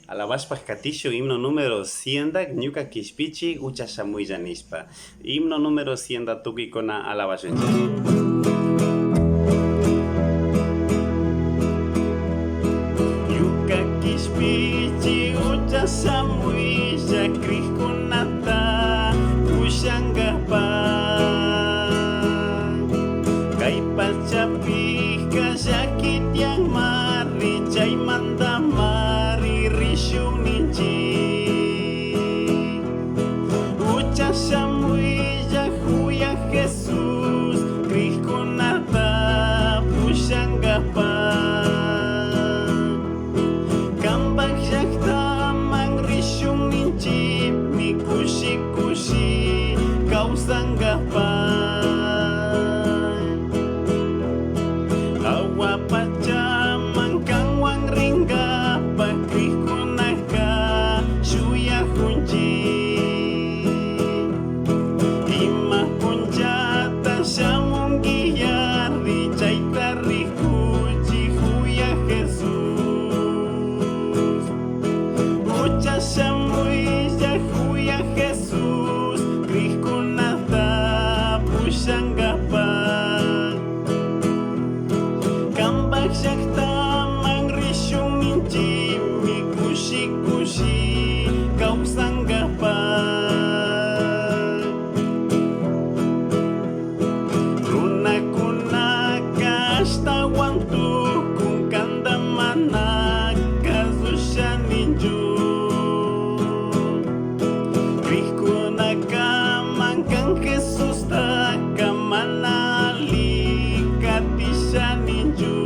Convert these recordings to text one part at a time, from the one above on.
Alabashpa Catillo, himno número 100, Ñuka Kishpichi, Ucha Shamuilla Nispa. Himno número 100, Tuki Kona Alabashuncha. Ñuka Kishpichi, Ucha Shamuilla, Krihkunata, Ushangapa. Kaypachapika, Yakitiang Mari, Chaymanda Mari, Rishuninchi. Ucha Shamuilla, Juya Jesús, Krihkunata, Ushangapa. Kambak Yaktaman, Rishuninchi, Mikushi Kushi, Kausangapa. Pacaman kang wang ringga pakrih kunaka shuya kunci imah kunjata shamung giyari caitari kuci huya Jesus uca shamuija huya Jesus krih kunata pusanggapa Kambak Syakta Mangrishung Minci Mikushi Kushi Kau Sanggapa Runa Kuna Kasta Wantu Kung Kanda Mana Kazusha Ninju Krih Kuna Kamangkang Jesus Taka Manali Katisha Ninju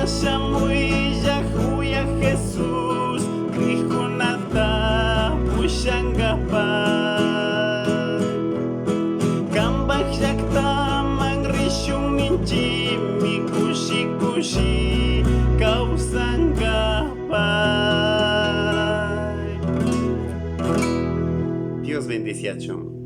Shamuija Juya Jesus Krihkunata Pushangapa Kambak Yakta Mangrishung Minci Mikushi Kushi Kau Sanggapa. Dios bendice a Chon.